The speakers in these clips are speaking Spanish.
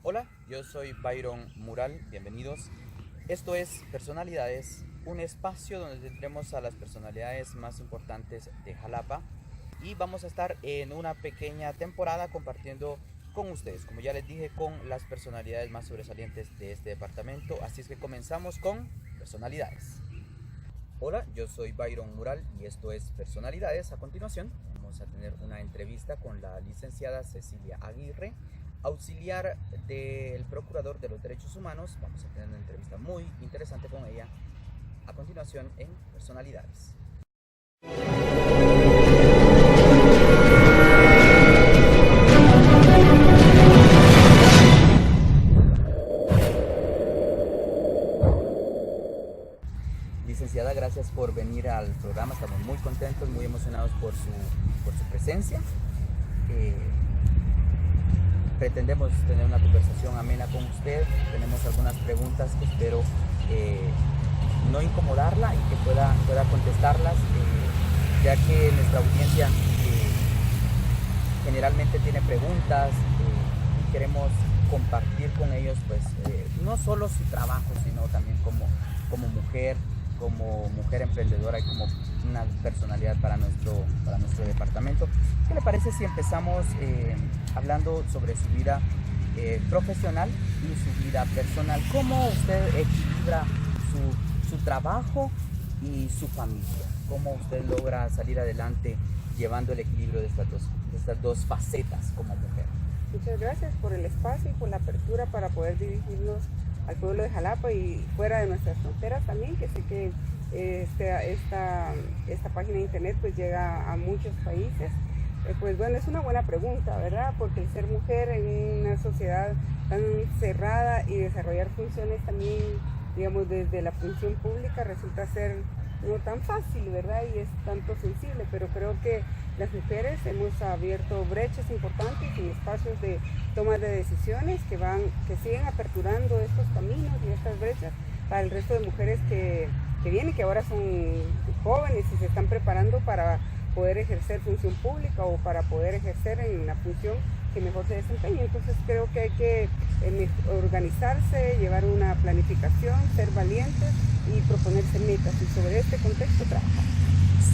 Hola, yo soy Byron Mural, bienvenidos. Esto es Personalidades, un espacio donde tendremos a las personalidades más importantes de Jalapa y vamos a estar en una pequeña temporada compartiendo con ustedes, como ya les dije, con las personalidades más sobresalientes de este departamento. Así es que comenzamos con Personalidades. Hola, yo soy Byron Mural y esto es Personalidades. A continuación vamos a tener una entrevista con la licenciada Cecilia Aguirre, auxiliar del Procurador de los Derechos Humanos. Vamos a tener una entrevista muy interesante con ella a continuación en Personalidades. Licenciada, gracias por venir al programa. Estamos muy contentos, muy emocionados por su presencia. Pretendemos tener una conversación amena con usted. Tenemos algunas preguntas que espero no incomodarla y que pueda contestarlas, ya que nuestra audiencia generalmente tiene preguntas y queremos compartir con ellos no solo su trabajo, sino también como mujer emprendedora y como una personalidad para nuestro departamento. ¿Qué le parece si empezamos hablando sobre su vida profesional y su vida personal? ¿Cómo usted equilibra su trabajo y su familia? ¿Cómo usted logra salir adelante llevando el equilibrio de estas dos facetas como mujer? Muchas gracias por el espacio y por la apertura para poder dirigirnos al pueblo de Jalapa y fuera de nuestras fronteras también, que sé que esta página de internet pues llega a muchos países. Pues bueno, es una buena pregunta, ¿verdad? Porque el ser mujer en una sociedad tan cerrada y desarrollar funciones también, digamos, desde la función pública resulta ser no tan fácil, ¿verdad? Y es tanto sensible, pero creo que las mujeres hemos abierto brechas importantes y espacios de toma de decisiones que siguen aperturando estos caminos y estas brechas para el resto de mujeres que vienen, que ahora son jóvenes y se están preparando para poder ejercer función pública o para poder ejercer en la función que mejor se desempeñe. Entonces creo que hay que organizarse, llevar una planificación, ser valientes y proponerse metas y sobre este contexto trabajar.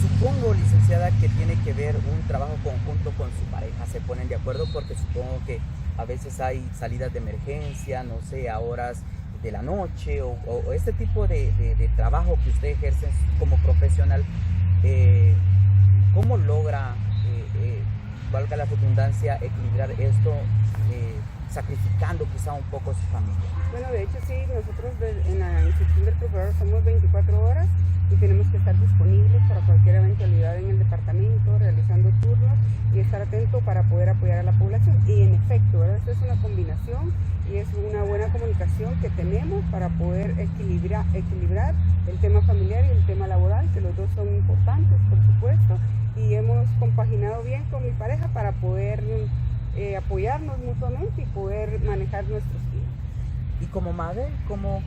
Supongo, licenciada, que tiene que ver un trabajo conjunto con su pareja. ¿Se ponen de acuerdo? Porque supongo que a veces hay salidas de emergencia, no sé, a horas de la noche o este tipo de trabajo que usted ejerce como profesional. ¿Cómo logra, valga la redundancia, equilibrar esto, sacrificando quizá un poco su familia? Bueno, de hecho sí, nosotros en la institución del Procurador somos 24 horas y tenemos que estar disponibles para cualquier eventualidad en el departamento, realizando turnos y estar atento para poder apoyar a la población. Y en efecto, ¿verdad? Esto es una combinación y es una buena comunicación que tenemos para poder equilibrar el tema familiar y el tema laboral, que los dos son importantes, por supuesto, y hemos compaginado bien con mi pareja para poder apoyarnos mutuamente y poder manejar nuestros tiempos. Y como madre, ¿cómo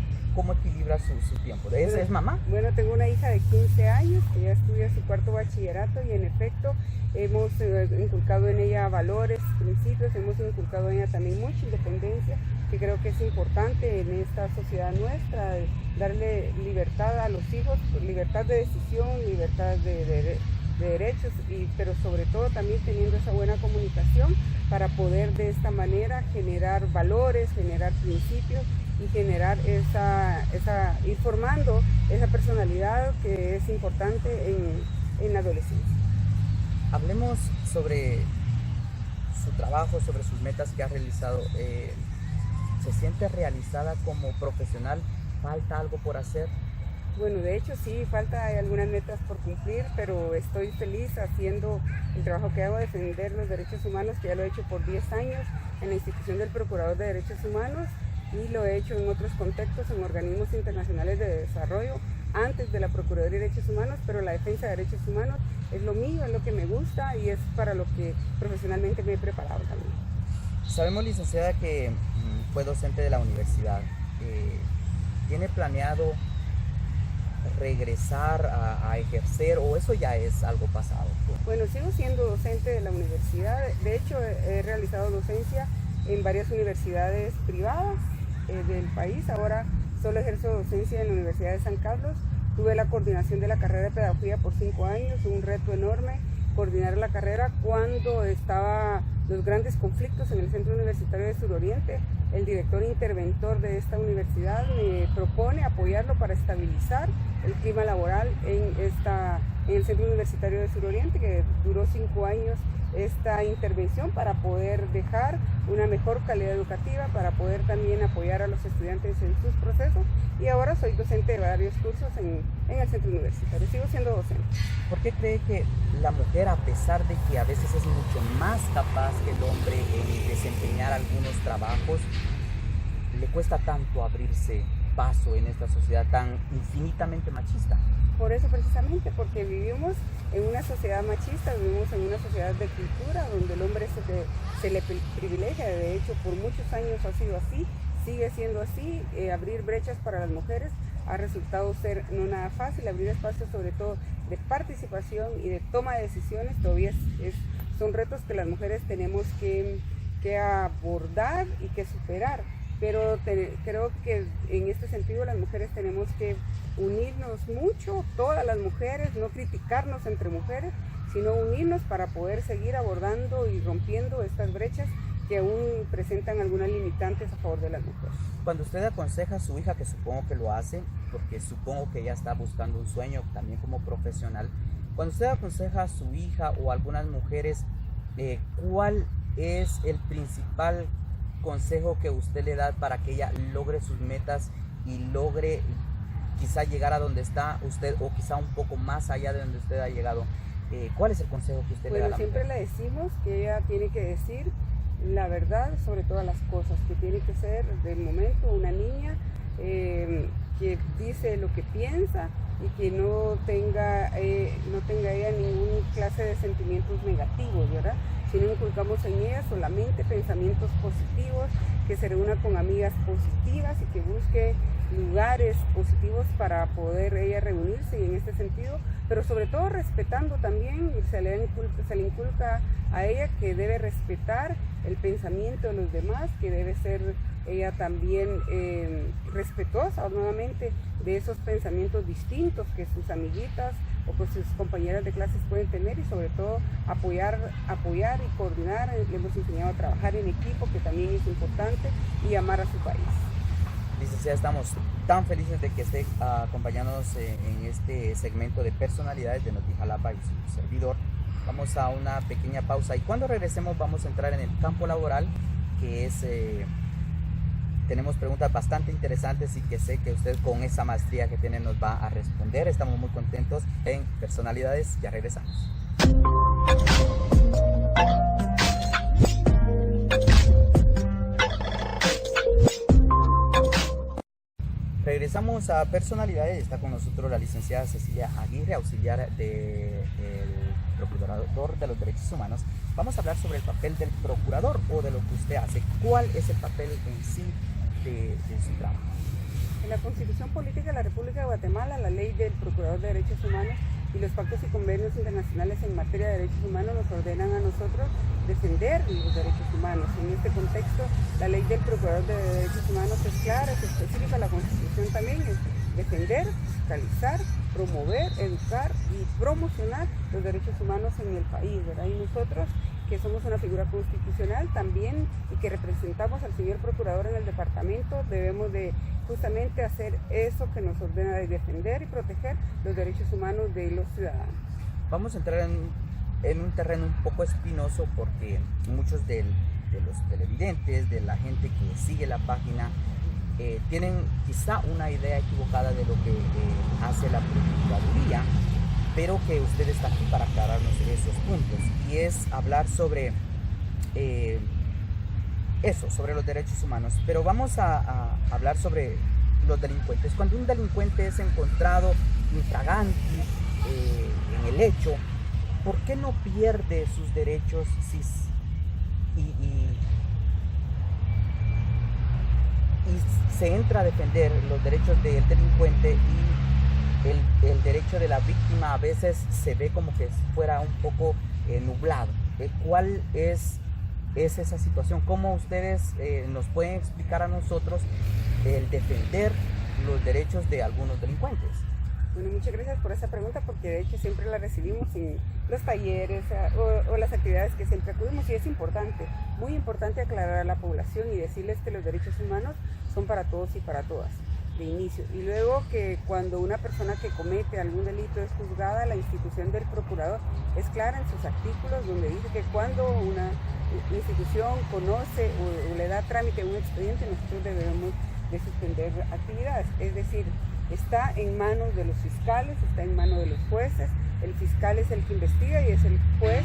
equilibra su tiempo? ¿Es mamá? Bueno, tengo una hija de 15 años que ya estudia su cuarto bachillerato y en efecto hemos inculcado en ella valores, principios, hemos inculcado en ella también mucha independencia, que creo que es importante en esta sociedad nuestra, darle libertad a los hijos, libertad de decisión, libertad de derechos, pero sobre todo también teniendo esa buena comunicación para poder de esta manera generar valores, generar principios y generar ir formando esa personalidad que es importante en la adolescencia. Hablemos sobre su trabajo, sobre sus metas que ha realizado. ¿Se siente realizada como profesional? ¿Falta algo por hacer? Bueno, de hecho sí, hay algunas metas por cumplir, pero estoy feliz haciendo el trabajo que hago, defender los derechos humanos, que ya lo he hecho por 10 años en la institución del Procurador de Derechos Humanos y lo he hecho en otros contextos, en organismos internacionales de desarrollo, antes de la Procuraduría de Derechos Humanos, pero la defensa de derechos humanos es lo mío, es lo que me gusta y es para lo que profesionalmente me he preparado también. Sabemos, licenciada, que fue docente de la universidad. ¿Tiene planeado regresar a ejercer o eso ya es algo pasado? Bueno, sigo siendo docente de la universidad. De hecho, he realizado docencia en varias universidades privadas del país. Ahora solo ejerzo docencia en la Universidad de San Carlos. Tuve la coordinación de la carrera de pedagogía por 5 años, un reto enorme coordinar la carrera cuando estaban los grandes conflictos en el Centro Universitario de Suroriente. El director interventor de esta universidad me propone apoyarlo para estabilizar el clima laboral en el Centro Universitario de Suroriente, que duró 5 años esta intervención para poder dejar una mejor calidad educativa, para poder también apoyar a los estudiantes en sus procesos, y ahora soy docente de varios cursos en el Centro Universitario, sigo siendo docente. ¿Por qué cree que la mujer, a pesar de que a veces es mucho más capaz que el hombre en desempeñar algunos trabajos, le cuesta tanto abrirse paso en esta sociedad tan infinitamente machista? Por eso precisamente, porque vivimos en una sociedad machista, vivimos en una sociedad de cultura donde el hombre se le privilegia. De hecho, por muchos años ha sido así, sigue siendo así. Abrir brechas para las mujeres ha resultado ser no nada fácil. Abrir espacios sobre todo de participación y de toma de decisiones todavía son retos que las mujeres tenemos que abordar y que superar. Pero creo que en este sentido las mujeres tenemos que unirnos mucho, todas las mujeres, no criticarnos entre mujeres, sino unirnos para poder seguir abordando y rompiendo estas brechas que aún presentan algunas limitantes a favor de las mujeres. Cuando usted aconseja a su hija, que supongo que lo hace, porque supongo que ella está buscando un sueño también como profesional, cuando usted aconseja a su hija o a algunas mujeres, ¿cuál es el principal consejo que usted le da para que ella logre sus metas y logre quizá llegar a donde está usted, o quizá un poco más allá de donde usted ha llegado? ¿Cuál es el consejo que usted le da a la siempre mujer? le decimos que ella tiene que decir la verdad sobre todas las cosas, que tiene que ser de momento una niña que dice lo que piensa y que no tenga ella ninguna clase de sentimientos negativos, ¿verdad? Si no inculcamos en ella solamente pensamientos positivos, que se reúna con amigas positivas y que busque lugares positivos para poder ella reunirse, y en este sentido, pero sobre todo respetando también, se le inculca a ella que debe respetar el pensamiento de los demás, que debe ser ella también respetuosa nuevamente de esos pensamientos distintos que sus amiguitas o que sus compañeras de clases pueden tener, y sobre todo apoyar y coordinar. Le hemos enseñado a trabajar en equipo, que también es importante, y amar a su país. Licenciada, estamos tan felices de que esté acompañándonos en este segmento de personalidades de NotiJalapa y su servidor. Vamos a una pequeña pausa y cuando regresemos vamos a entrar en el campo laboral, que es... tenemos preguntas bastante interesantes y que sé que usted con esa maestría que tiene nos va a responder. Estamos muy contentos en Personalidades. Ya regresamos. Regresamos a Personalidades. Está con nosotros la licenciada Cecilia Aguirre, auxiliar del Procurador de los Derechos Humanos. Vamos a hablar sobre el papel del procurador o de lo que usted hace. ¿Cuál es el papel en sí de su trabajo? En la Constitución Política de la República de Guatemala, la Ley del Procurador de Derechos Humanos y los pactos y convenios internacionales en materia de derechos humanos nos ordenan a nosotros defender los derechos humanos. En este contexto, la Ley del Procurador de Derechos Humanos es clara, es específica, la Constitución también es defender, fiscalizar, promover, educar y promocionar los derechos humanos en el país, ¿verdad? Y nosotros, que somos una figura constitucional también y que representamos al señor procurador en el departamento, debemos de justamente hacer eso que nos ordena, de defender y proteger los derechos humanos de los ciudadanos. Vamos a entrar en un terreno un poco espinoso, porque muchos de los televidentes, de la gente que sigue la página, tienen quizá una idea equivocada de lo que hace la Procuraduría, pero que usted está aquí para aclararnos esos puntos, y es hablar sobre sobre los derechos humanos. Pero vamos a hablar sobre los delincuentes. Cuando un delincuente es encontrado infraganti en el hecho, ¿por qué no pierde sus derechos y se entra a defender los derechos del delincuente, y el derecho de la víctima a veces se ve como que fuera un poco nublado? ¿Cuál es es esa situación? ¿Cómo ustedes nos pueden explicar a nosotros el defender los derechos de algunos delincuentes? Bueno, muchas gracias por esa pregunta, porque de hecho siempre la recibimos en los talleres o las actividades que siempre acudimos, y es importante, muy importante aclarar a la población y decirles que los derechos humanos son para todos y para todas, de inicio. Y luego que cuando una persona que comete algún delito es juzgada, la institución del procurador es clara en sus artículos, donde dice que cuando una institución conoce o le da trámite a un expediente, nosotros debemos de suspender actividades. Es decir, está en manos de los fiscales, está en manos de los jueces. El fiscal es el que investiga y es el juez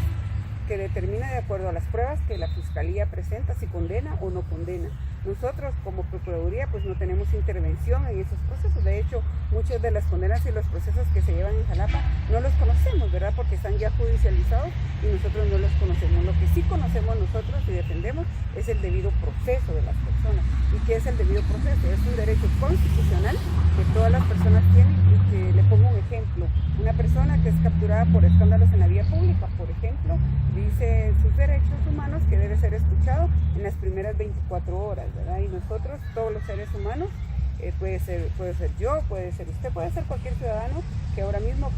que determina, de acuerdo a las pruebas que la fiscalía presenta, si condena o no condena. Nosotros como Procuraduría pues no tenemos intervención en esos procesos. De hecho, muchas de las condenas y los procesos que se llevan en Jalapa no los conocemos, ¿verdad? Porque están ya judicializados y nosotros no los conocemos. Lo que sí conocemos nosotros y defendemos es el debido proceso de las personas. ¿Y qué es el debido proceso? Es un derecho constitucional que todas las personas tienen. Y que le pongo un ejemplo: una persona que es capturada por escándalos en la vía pública, por ejemplo, dice en sus derechos humanos que debe ser escuchado en las primeras 24 horas, ¿verdad? Y nosotros, todos los seres humanos, puede ser yo, puede ser usted, puede ser cualquier ciudadano que ahora mismo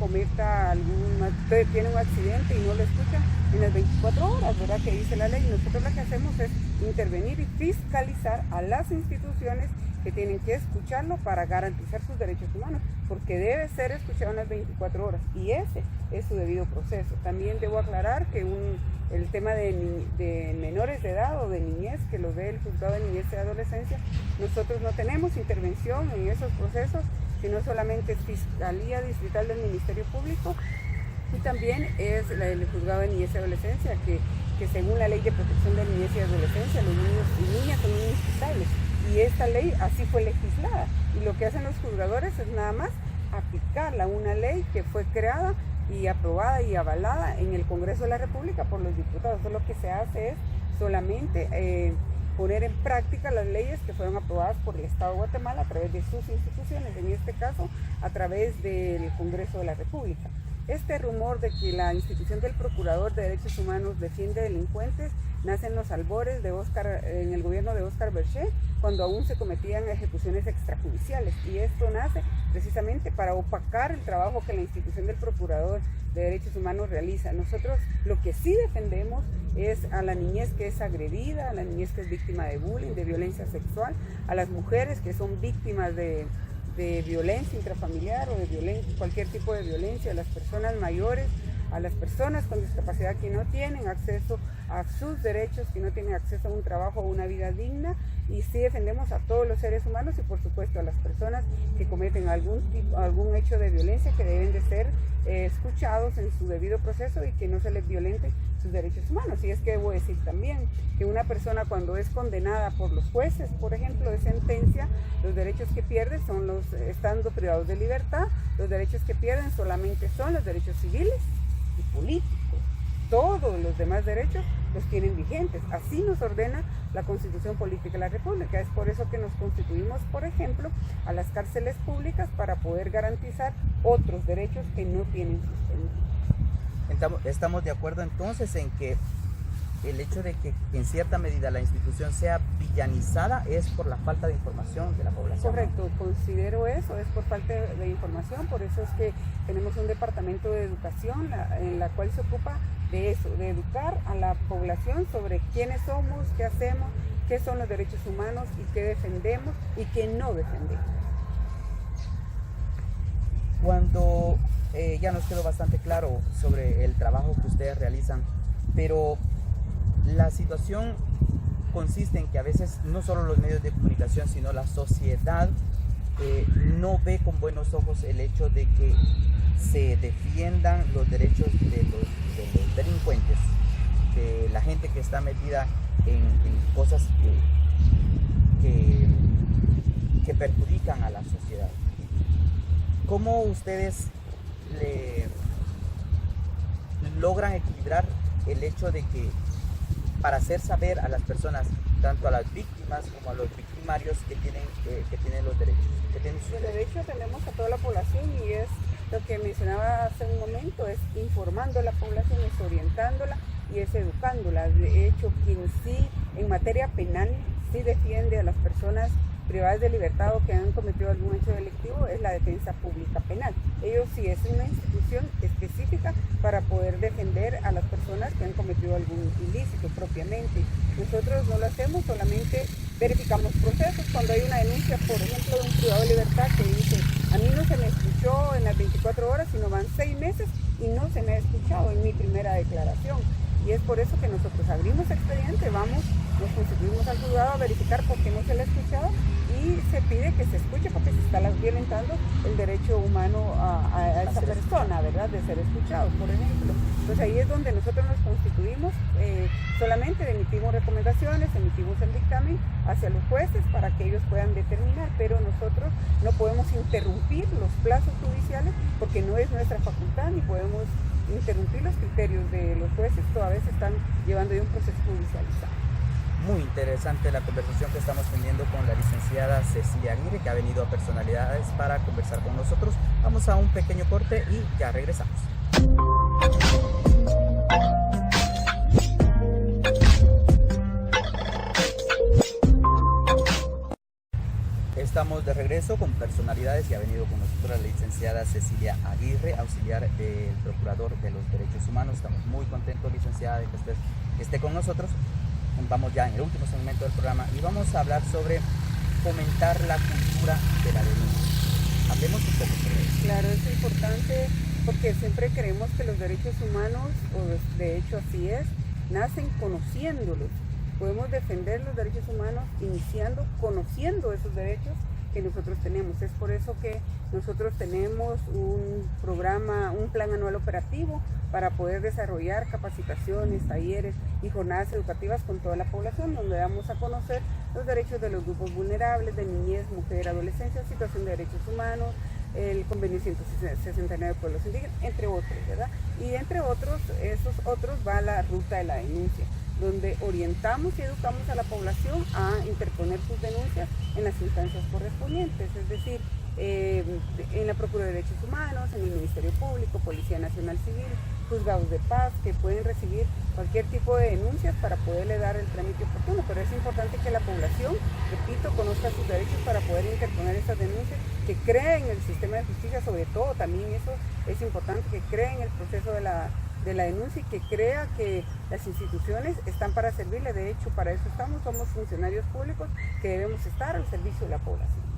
tiene un accidente y no lo escucha en las 24 horas, ¿verdad? Que dice la ley. Nosotros lo que hacemos es intervenir y fiscalizar a las instituciones que tienen que escucharlo para garantizar sus derechos humanos, porque debe ser escuchado en las 24 horas y ese es su debido proceso. También debo aclarar que el tema de menores de edad o de niñez, que lo ve el juzgado de niñez y adolescencia, nosotros no tenemos intervención en esos procesos, sino solamente es Fiscalía Distrital del Ministerio Público, y también es el juzgado de niñez y adolescencia, que según la ley de protección de niñez y adolescencia, los niños y niñas son inimputables. Y esta ley así fue legislada, y lo que hacen los juzgadores es nada más aplicarla, una ley que fue creada y aprobada y avalada en el Congreso de la República por los diputados. Entonces lo que se hace es solamente poner en práctica las leyes que fueron aprobadas por el Estado de Guatemala a través de sus instituciones, en este caso a través del Congreso de la República. Este rumor de que la institución del Procurador de Derechos Humanos defiende delincuentes nace en los albores en el gobierno de Óscar Berché, cuando aún se cometían ejecuciones extrajudiciales, y esto nace precisamente para opacar el trabajo que la institución del Procurador de Derechos Humanos realiza. Nosotros lo que sí defendemos es a la niñez que es agredida, a la niñez que es víctima de bullying, de violencia sexual, a las mujeres que son víctimas de violencia intrafamiliar o de cualquier tipo de violencia, a las personas mayores, a las personas con discapacidad que no tienen acceso a sus derechos, que no tienen acceso a un trabajo o una vida digna, y sí defendemos a todos los seres humanos y por supuesto a las personas que cometen algún hecho de violencia, que deben de ser escuchados en su debido proceso y que no se les violente sus derechos humanos. Y es que debo decir también que una persona, cuando es condenada por los jueces, por ejemplo, de sentencia, los derechos que pierde son estando privados de libertad, los derechos que pierden solamente son los derechos civiles y políticos. Todos los demás derechos los tienen vigentes. Así nos ordena la Constitución Política de la República. Es por eso que nos constituimos, por ejemplo, a las cárceles públicas, para poder garantizar otros derechos que no tienen suspendido. Estamos de acuerdo entonces en que el hecho de que en cierta medida la institución sea villanizada es por la falta de información de la población. Correcto, considero eso, es por falta de información. Por eso es que tenemos un departamento de educación en la cual se ocupa de eso, de educar a la población sobre quiénes somos, qué hacemos, qué son los derechos humanos y qué defendemos y qué no defendemos. Cuando ya nos quedó bastante claro sobre el trabajo que ustedes realizan, pero la situación consiste en que a veces no solo los medios de comunicación, sino la sociedad no ve con buenos ojos el hecho de que se defiendan los derechos de los delincuentes, de la gente que está metida en cosas que perjudican a la sociedad. ¿Cómo ustedes logran equilibrar el hecho de que, para hacer saber a las personas, tanto a las víctimas como a los victimarios, que tienen los derechos? El derecho tenemos a toda la población, y es lo que mencionaba hace un momento, es informando a la población, es orientándola y es educándolas. De hecho, quien sí en materia penal sí defiende a las personas privadas de libertad o que han cometido algún hecho delictivo es la defensa pública penal. Ellos sí es una institución específica para poder defender a las personas que han cometido algún ilícito propiamente. Nosotros no lo hacemos, solamente verificamos procesos. Cuando hay una denuncia, por ejemplo, de un privado de libertad que dice, a mí no se me escuchó en las 24 horas, sino van 6 meses y no se me ha escuchado en mi primera declaración. Y es por eso que nosotros abrimos expediente, vamos, nos constituimos al juzgado a verificar por qué no se le ha escuchado y se pide que se escuche porque se está violentando el derecho humano a esa persona, ¿verdad? De ser escuchado, por ejemplo. Entonces ahí es donde nosotros nos constituimos, solamente emitimos recomendaciones, emitimos el dictamen hacia los jueces para que ellos puedan determinar, pero nosotros no podemos interrumpir los plazos judiciales porque no es nuestra facultad ni podemos interrumpir los criterios de los jueces, todavía se están llevando ya un proceso judicializado. Muy interesante la conversación que estamos teniendo con la licenciada Cecilia Aguirre, que ha venido a Personalidades para conversar con nosotros. Vamos a un pequeño corte y ya regresamos. Estamos de regreso con Personalidades y ha venido con nosotros la licenciada Cecilia Aguirre, auxiliar del Procurador de los Derechos Humanos. Estamos muy contentos, licenciada, de que usted esté con nosotros. Vamos ya en el último segmento del programa y vamos a hablar sobre fomentar la cultura de la denuncia. Hablemos un poco sobre eso. Claro, es importante porque siempre creemos que los derechos humanos, o de hecho así es, nacen conociéndolos. Podemos defender los derechos humanos iniciando conociendo esos derechos que nosotros tenemos. Es por eso que nosotros tenemos un programa, un plan anual operativo para poder desarrollar capacitaciones, talleres y jornadas educativas con toda la población, donde damos a conocer los derechos de los grupos vulnerables, de niñez, mujer, adolescencia, situación de derechos humanos, el convenio 169 de pueblos indígenas, entre otros, ¿verdad? Y entre otros, esos otros va la ruta de la denuncia, donde orientamos y educamos a la población a interponer sus denuncias en las instancias correspondientes, es decir, en la Procuraduría de Derechos Humanos, en el Ministerio Público, Policía Nacional Civil, juzgados de paz, que pueden recibir cualquier tipo de denuncias para poderle dar el trámite oportuno, pero es importante que la población, repito, conozca sus derechos para poder interponer esas denuncias, que crea en el sistema de justicia, sobre todo, también eso es importante, que crea en el proceso de la denuncia y que crea que las instituciones están para servirle. De hecho, para eso estamos, somos funcionarios públicos que debemos estar al servicio de la población.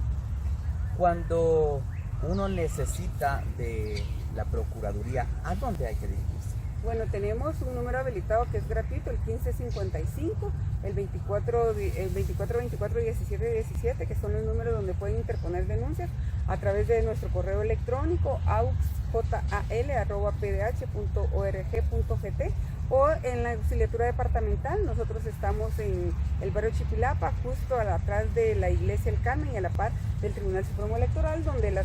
Cuando uno necesita de la Procuraduría, ¿a dónde hay que dirigirse? Bueno, tenemos un número habilitado que es gratuito, el 1555, el 2424-1717, que son los números donde pueden interponer denuncias a través de nuestro correo electrónico auxjal@pdh.org.gt o en la auxiliatura departamental. Nosotros estamos en el barrio Chipilapa, justo atrás de la iglesia El Carmen y a la par del Tribunal Supremo Electoral, donde la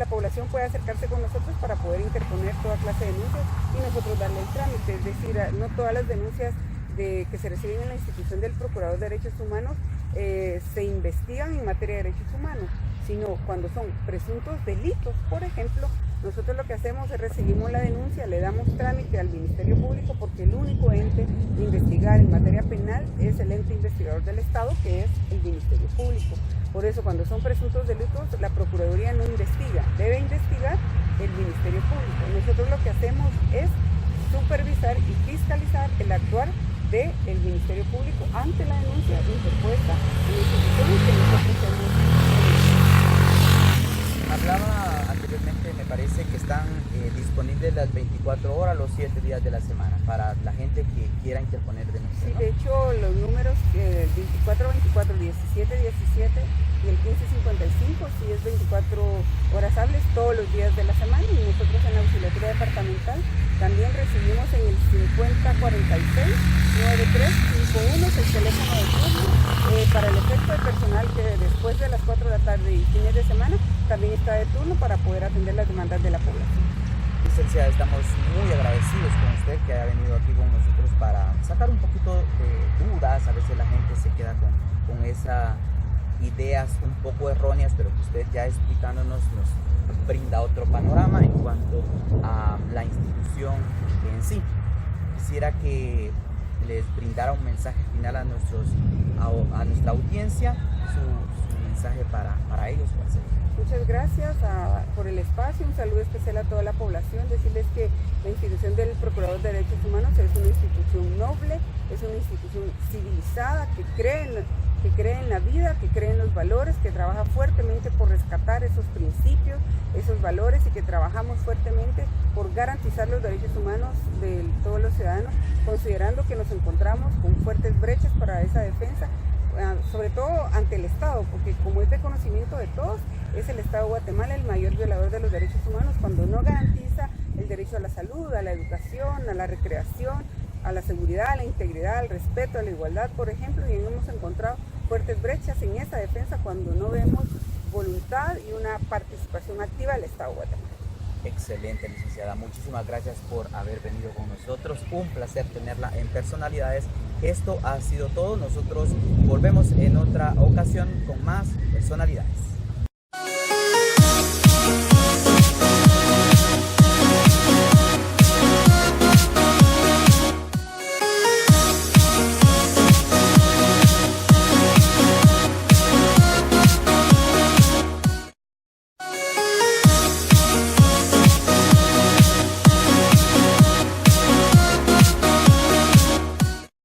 población puede acercarse con nosotros para poder interponer toda clase de denuncias y nosotros darle el trámite. Es decir, no todas las denuncias que se reciben en la institución del Procurador de Derechos Humanos se investigan en materia de derechos humanos, sino cuando son presuntos delitos. Por ejemplo, nosotros lo que hacemos es recibimos la denuncia, le damos trámite al Ministerio Público, porque el único ente de investigar en materia penal es el ente investigador del Estado, que es el Ministerio Público. Por eso, cuando son presuntos delitos, la Procuraduría no investiga, debe investigar el Ministerio Público. Nosotros lo que hacemos es supervisar y fiscalizar el actuar del Ministerio Público ante la denuncia interpuesta en la institución que nosotros hemos. Hablaba anteriormente, me parece que están disponibles las 24 horas, los 7 días de la semana, para la gente que quiera interponer denuncia. Sí, ¿no? de hecho, los números 2424, 1717 y el 1555, sí es 24 horas hábiles todos los días de la semana, y nosotros en la auxiliatura departamental también recibimos en el 5046-9351, el teléfono de turno, para el efecto de personal que después de las 4 de la tarde y fines de semana también está de turno para poder atender las demandas de la población. Licenciada, estamos muy agradecidos con usted que haya venido aquí con nosotros para sacar un poquito de dudas. A veces la gente se queda con esas ideas un poco erróneas, pero que usted ya explicándonos nos brinda otro panorama en cuanto a la institución en sí. quisiera que les brindara un mensaje final a nuestra audiencia, su mensaje para ellos. ¿Cuál sería? Muchas gracias por el espacio, un saludo especial a toda la población, decirles que la institución del Procurador de Derechos Humanos es una institución noble, es una institución civilizada que cree en la vida, que cree en los valores, que trabaja fuertemente por rescatar esos principios, esos valores y que trabajamos fuertemente por garantizar los derechos humanos de todos los ciudadanos, considerando que nos encontramos con fuertes brechas para esa defensa, sobre todo ante el Estado, porque como es de conocimiento de todos, es el Estado de Guatemala el mayor violador de los derechos humanos cuando no garantiza el derecho a la salud, a la educación, a la recreación, a la seguridad, a la integridad, al respeto, a la igualdad, por ejemplo, y hemos encontrado fuertes brechas en esa defensa cuando no vemos voluntad y una participación activa del Estado de Guatemala. Excelente, licenciada. Muchísimas gracias por haber venido con nosotros. Un placer tenerla en Personalidades. Esto ha sido todo. Nosotros volvemos en otra ocasión con más Personalidades.